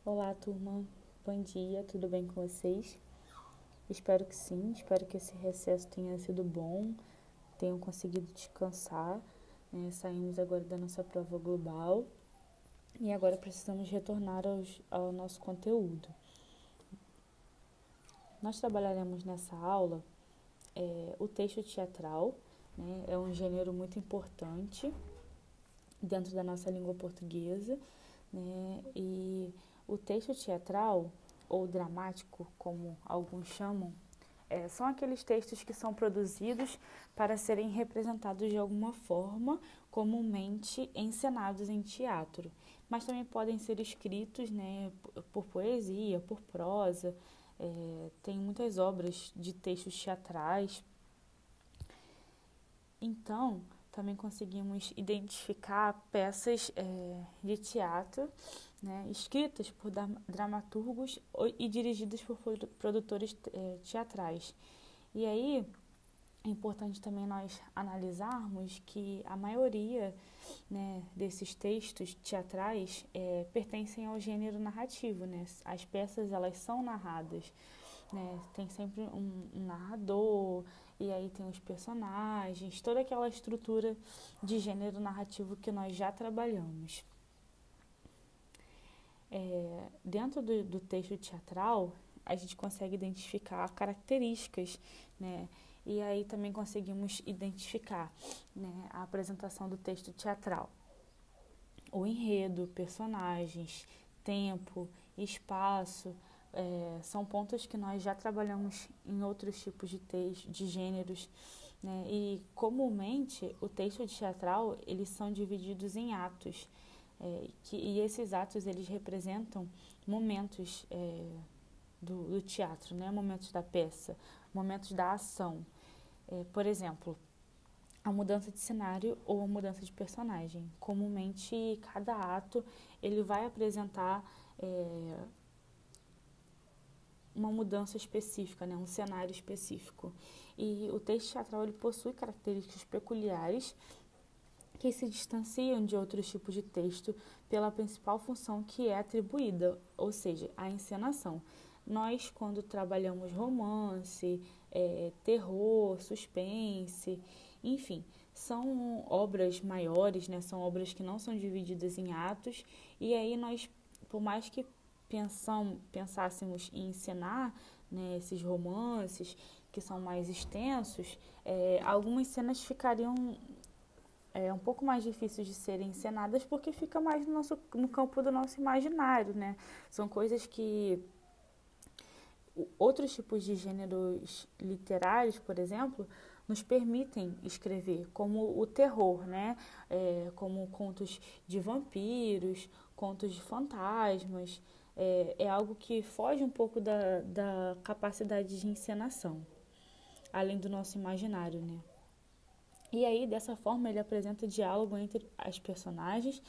Olá, turma. Bom dia, tudo bem com vocês? Espero que sim, espero que esse recesso tenha sido bom, tenham conseguido descansar, né? Saímos agora da nossa prova global e agora precisamos retornar ao nosso conteúdo. Nós trabalharemos nessa aula o texto teatral, né? É um gênero muito importante dentro da nossa língua portuguesa, né? E o texto teatral, ou dramático, como alguns chamam, são aqueles textos que são produzidos para serem representados de alguma forma, comumente encenados em teatro, mas também podem ser escritos, né, por poesia, por prosa. Tem muitas obras de textos teatrais. Então, também conseguimos identificar peças de teatro, né, escritas por dramaturgos e dirigidas por produtores teatrais. E aí é importante também nós analisarmos que a maioria, né, desses textos teatrais pertencem ao gênero narrativo, né? As peças elas são narradas, né? Tem sempre um narrador, e aí tem os personagens, toda aquela estrutura de gênero narrativo que nós já trabalhamos. Dentro do texto teatral, a gente consegue identificar características, né? E aí também conseguimos identificar, né, a apresentação do texto teatral. O enredo, personagens, tempo, espaço, são pontos que nós já trabalhamos em outros tipos de texto, de gêneros, né? E comumente o texto teatral eles são divididos em atos, e esses atos eles representam momentos do teatro, né? Momentos da peça, momentos da ação. Por exemplo, a mudança de cenário ou a mudança de personagem. Comumente, cada ato ele vai apresentar uma mudança específica, né? Um cenário específico. E o texto teatral ele possui características peculiares que se distanciam de outros tipos de texto pela principal função que é atribuída, ou seja, a encenação. Nós, quando trabalhamos romance, terror, suspense, enfim, são obras maiores, né? São obras que não são divididas em atos, e aí nós, por mais que pensássemos em encenar, né, esses romances que são mais extensos, algumas cenas ficariam um pouco mais difíceis de serem encenadas porque fica mais no campo do nosso imaginário, né? São coisas que outros tipos de gêneros literários, por exemplo, nos permitem escrever, como o terror, né? Como contos de vampiros, contos de fantasmas. É algo que foge um pouco da capacidade de encenação, além do nosso imaginário, né? E aí, dessa forma, ele apresenta diálogo entre as personagens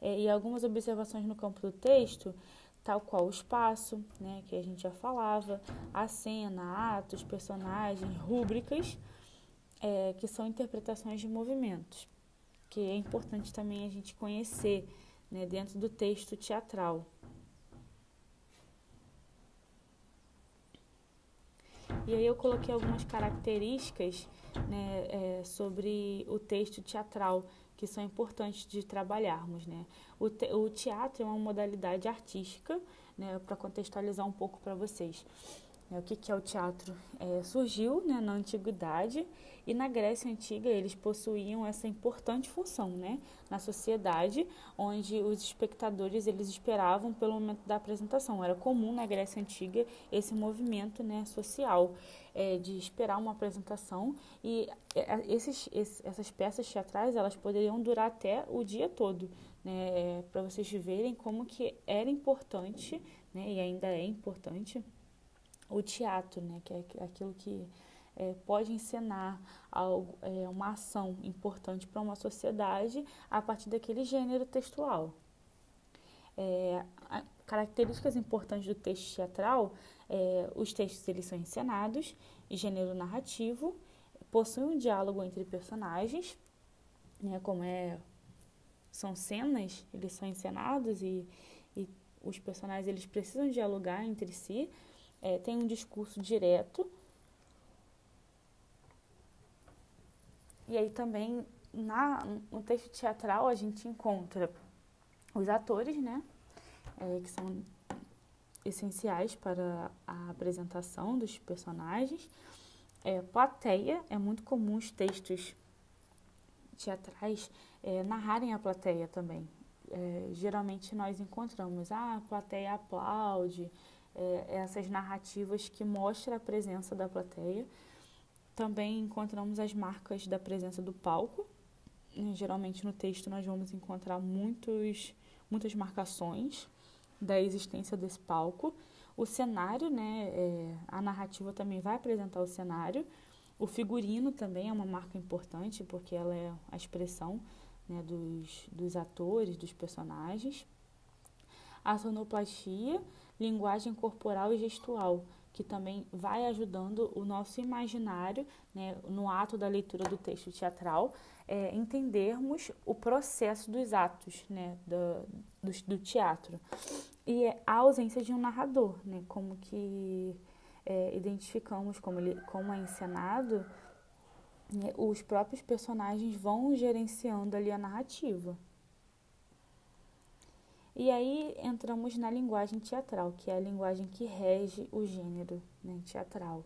e algumas observações no campo do texto, tal qual o espaço, né, que a gente já falava, a cena, atos, personagens, rúbricas, que são interpretações de movimentos, que é importante também a gente conhecer, né, dentro do texto teatral. E aí eu coloquei algumas características, né, sobre o texto teatral, que são importantes de trabalharmos, né? O teatro é uma modalidade artística, né, para contextualizar um pouco para vocês. O que é o teatro? Surgiu, né, na antiguidade, e na Grécia Antiga eles possuíam essa importante função, né, na sociedade, onde os espectadores eles esperavam pelo momento da apresentação. Era comum na Grécia Antiga esse movimento, né, social, de esperar uma apresentação, e essas peças teatrais elas poderiam durar até o dia todo, né, para vocês verem como que era importante, né, e ainda é importante o teatro, né, que é aquilo que pode encenar algo, uma ação importante para uma sociedade a partir daquele gênero textual. Características importantes do texto teatral, os textos eles são encenados, gênero narrativo, possuem um diálogo entre personagens, né, são cenas, eles são encenados e os personagens eles precisam dialogar entre si, tem um discurso direto. E aí também no texto teatral a gente encontra os atores, né, que são essenciais para a apresentação dos personagens. Plateia, é muito comum os textos teatrais narrarem a plateia também. Geralmente nós encontramos, a plateia aplaude, essas narrativas que mostram a presença da plateia. Também encontramos as marcas da presença do palco. Geralmente no texto nós vamos encontrar muitas marcações da existência desse palco. O cenário, né, a narrativa também vai apresentar o cenário. O figurino também é uma marca importante, porque ela é a expressão, né, dos atores, dos personagens. A sonoplastia, linguagem corporal e gestual, que também vai ajudando o nosso imaginário, né, no ato da leitura do texto teatral, entendermos o processo dos atos, né, do teatro. E a ausência de um narrador, né, como que identificamos como é encenado, né, os próprios personagens vão gerenciando ali a narrativa. E aí entramos na linguagem teatral, que é a linguagem que rege o gênero, né, teatral.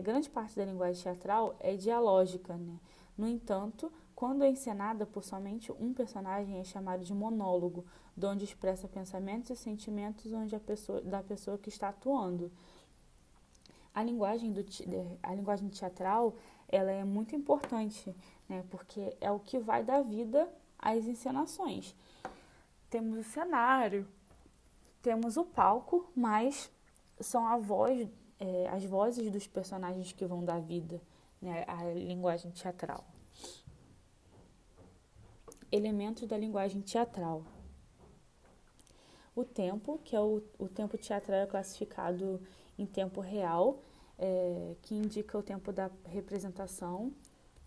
Grande parte da linguagem teatral é dialógica, né? No entanto, quando é encenada por somente um personagem, é chamado de monólogo, de onde expressa pensamentos e sentimentos da pessoa que está atuando. A linguagem teatral, ela é muito importante, né? Porque é o que vai dar vida às encenações. Temos o cenário, temos o palco, mas são as vozes dos personagens que vão dar vida, né, à linguagem teatral. Elementos da linguagem teatral. O tempo, que é o tempo teatral, é classificado em tempo real, que indica o tempo da representação.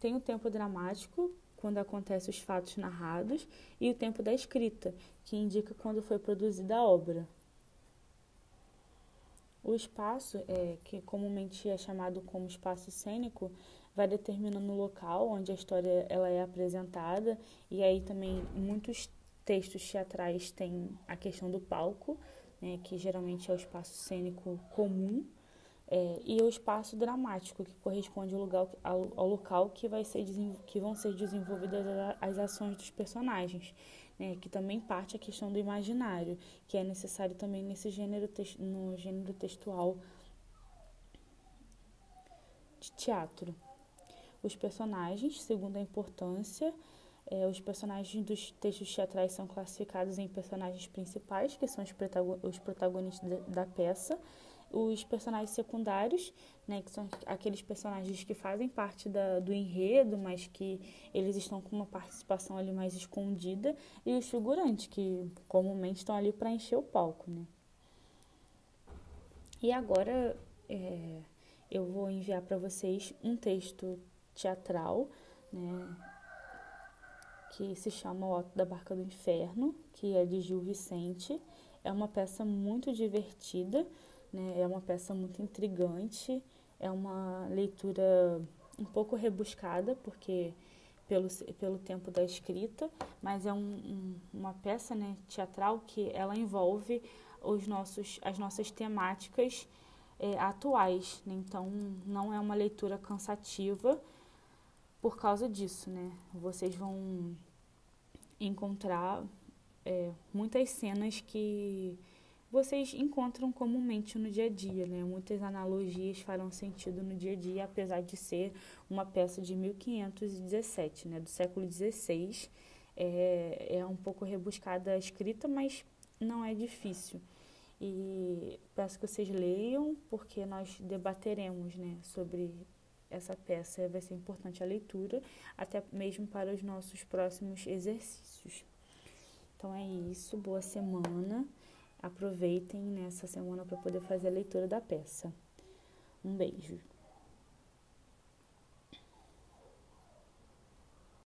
Tem o tempo dramático, quando acontecem os fatos narrados, e o tempo da escrita, que indica quando foi produzida a obra. O espaço, que comumente é chamado como espaço cênico, vai determinando o local onde a história ela é apresentada, e aí também muitos textos teatrais têm a questão do palco, né, que geralmente é o espaço cênico comum, e o espaço dramático, que corresponde ao local que vão ser desenvolvidas as ações dos personagens, né, que também parte a questão do imaginário, que é necessário também no gênero textual de teatro. Os personagens, segundo a importância, os personagens dos textos teatrais são classificados em personagens principais, que são os protagonistas da peça, os personagens secundários, né, que são aqueles personagens que fazem parte do enredo, mas que eles estão com uma participação ali mais escondida, e os figurantes, que comumente estão ali para encher o palco, né. E agora eu vou enviar para vocês um texto teatral, né, que se chama O Alto da Barca do Inferno, que é de Gil Vicente. É uma peça muito divertida, né? É uma peça muito intrigante, é uma leitura um pouco rebuscada, porque pelo tempo da escrita, mas é uma peça, né, teatral que ela envolve as nossas temáticas atuais, né? Então não é uma leitura cansativa por causa disso, né? Vocês vão encontrar muitas cenas que vocês encontram comumente no dia a dia, né? Muitas analogias farão sentido no dia a dia, apesar de ser uma peça de 1517, né? Do século XVI. É um pouco rebuscada a escrita, mas não é difícil. E peço que vocês leiam, porque nós debateremos, né, sobre essa peça. Vai ser importante a leitura, até mesmo para os nossos próximos exercícios. Então é isso, boa semana. Aproveitem nessa semana para poder fazer a leitura da peça. Um beijo.